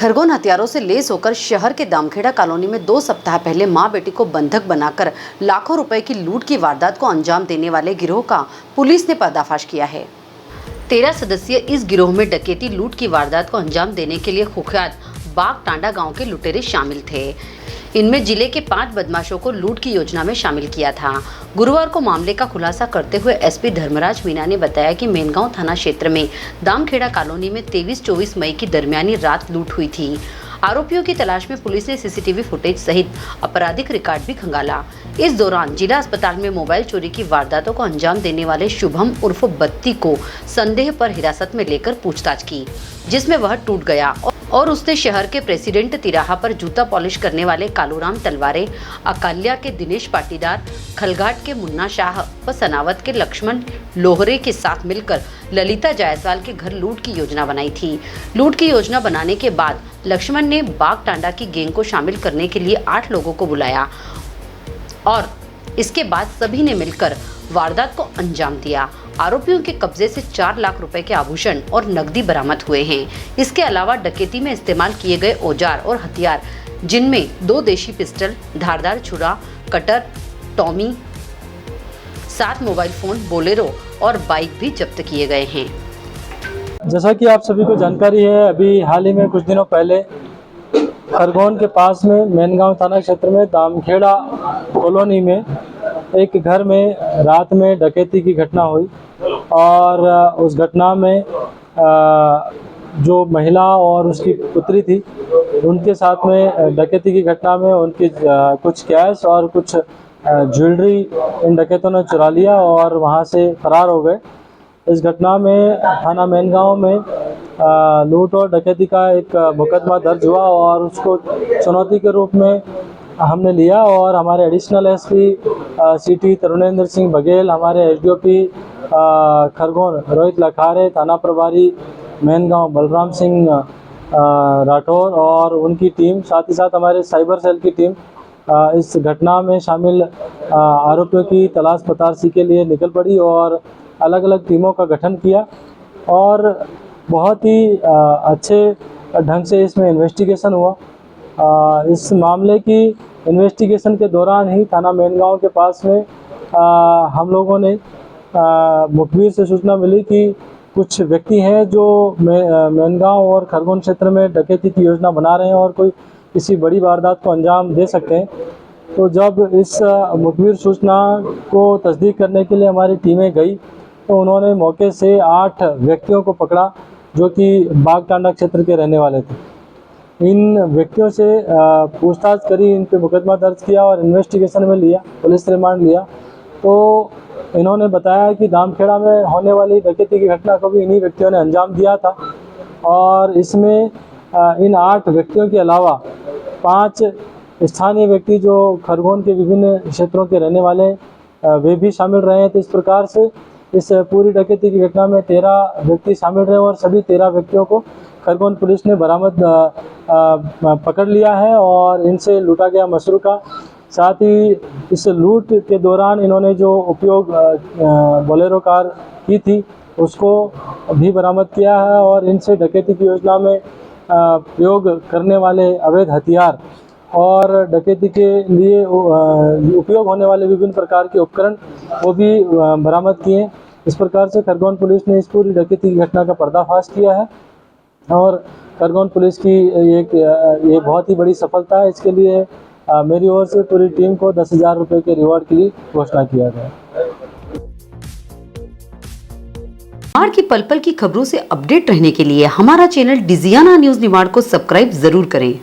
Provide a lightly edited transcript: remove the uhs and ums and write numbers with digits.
खरगोन हथियारों से लेस होकर शहर के दामखेड़ा कॉलोनी में 2 सप्ताह पहले मां बेटी को बंधक बनाकर लाखों रुपए की लूट की वारदात को अंजाम देने वाले गिरोह का पुलिस ने पर्दाफाश किया है। 13 सदस्यीय इस गिरोह में डकैती लूट की वारदात को अंजाम देने के लिए कुख्यात बाग टांडा गांव के लुटेरे शामिल थे। इनमें जिले के 5 बदमाशों को लूट की योजना में शामिल किया था। गुरुवार को मामले का खुलासा करते हुए एसपी धर्मराज मीना ने बताया कि मेनगांव थाना क्षेत्र में दामखेड़ा कॉलोनी में 23-24 मई की दरमियानी रात लूट हुई थी। आरोपियों की तलाश में पुलिस ने सीसीटीवी फुटेज सहित आपराधिक रिकॉर्ड भी खंगाला। इस दौरान जिला अस्पताल में मोबाइल चोरी की वारदातों को अंजाम देने वाले शुभम उर्फ बत्ती को संदेह पर हिरासत में लेकर पूछताछ की, जिसमें वह टूट गया और उसने शहर के प्रेसिडेंट तिराहा पर जूता पॉलिश करने वाले कालूराम तलवारे, अकाल्या के दिनेश पाटीदार, खलघाट के मुन्ना शाह व सनावत के लक्ष्मण लोहरे के साथ मिलकर ललिता जायसवाल के घर लूट की योजना बनाई थी। लूट की योजना बनाने के बाद लक्ष्मण ने बाग टांडा की गैंग को शामिल करने के लिए 8 लोगों को बुलाया और इसके बाद सभी ने मिलकर वारदात को अंजाम दिया। आरोपियों के कब्जे से 4 लाख रुपए के आभूषण और नकदी बरामद हुए हैं। इसके अलावा डकैती में इस्तेमाल किए गए औजार और हथियार, जिनमें 2 देशी पिस्टल, धारदार छुरा, cutter, Tommy, 7 mobile phone, Bolero और बाइक भी जब्त किए गए हैं। जैसा कि आप सभी को जानकारी है, अभी हाल ही में कुछ दिनों पहले खरगोन के पास में मेनगांव थाना क्षेत्र में दामखेड़ा कॉलोनी में एक घर में रात में डकैती की घटना हुई और उस घटना में जो महिला और उसकी पुत्री थी, उनके साथ में डकैती की घटना में उनकी कुछ कैश और कुछ ज्वेलरी इन डकैतों ने चुरा लिया और वहां से फरार हो गए। इस घटना में थाना मेनगांव में लूट और डकैती का एक मुकदमा दर्ज हुआ और उसको चुनौती के रूप में हमने लिया और हमारे additional SP city Tarunendra Singh Baghel, हमारे एसडीओपी खरगोन रोहित लखारे, थाना प्रभारी मेनगांव बलराम सिंह राठौर और उनकी टीम, साथ ही साथ हमारे साइबर सेल की टीम इस घटना में शामिल आरोपियों की तलाश पतारसी के लिए निकल पड़ी और अलग अलग टीमों का गठन किया और बहुत ही अच्छे ढंग से इसमें इन्वेस्टिगेशन हुआ। इस मामले की इन्वेस्टिगेशन के दौरान ही थाना मेनगांव के पास में हम लोगों ने मुखबिर से सूचना मिली कि कुछ व्यक्ति हैं जो मेनगांव और खरगोन क्षेत्र में डकैती की योजना बना रहे हैं और कोई किसी बड़ी वारदात को अंजाम दे सकते हैं। तो जब इस मुखबिर सूचना को तस्दीक करने के लिए हमारी टीमें गई तो उन्होंने मौके से 8 व्यक्तियों को पकड़ा जो कि बाग टांडा क्षेत्र के रहने वाले थे। इन व्यक्तियों से पूछताछ करी, इन पे मुकदमा दर्ज किया और इन्वेस्टिगेशन में लिया, पुलिस रिमांड लिया। तो इन्होंने बताया कि दामखेड़ा में होने वाली डकैती की घटना को भी इन्हीं व्यक्तियों ने अंजाम दिया था और इसमें इन 8 व्यक्तियों के अलावा 5 स्थानीय व्यक्ति जो खरगोन के विभिन्न क्षेत्रों के रहने वाले वे भी शामिल रहे हैं। तो इस प्रकार से इस पूरी डकैती की घटना में 13 व्यक्ति शामिल रहे और सभी 13 व्यक्तियों को खरगोन पुलिस ने बरामद पकड़ लिया है और इनसे लूटा गया मशरूका, साथ ही इस लूट के दौरान इन्होंने जो उपयोग बोलेरो कार की थी उसको भी बरामद किया है और इनसे डकैती की योजना में प्रयोग करने वाले अवैध हथियार और डकैती के लिए उपयोग होने वाले विभिन्न प्रकार के उपकरण वो भी बरामद किए। इस प्रकार से खरगोन पुलिस ने इस पूरी डकैती की घटना का पर्दाफाश किया है और खरगोन पुलिस की ये बहुत ही बड़ी सफलता है। इसके लिए मेरी ओर से पूरी टीम को 10,000 रुपये के रिवॉर्ड के लिए घोषणा किया गया। निमाड़ की पल पल की खबरों से अपडेट रहने के लिए हमारा चैनल डिजियाना न्यूज निमाड़ को सब्सक्राइब जरूर करें।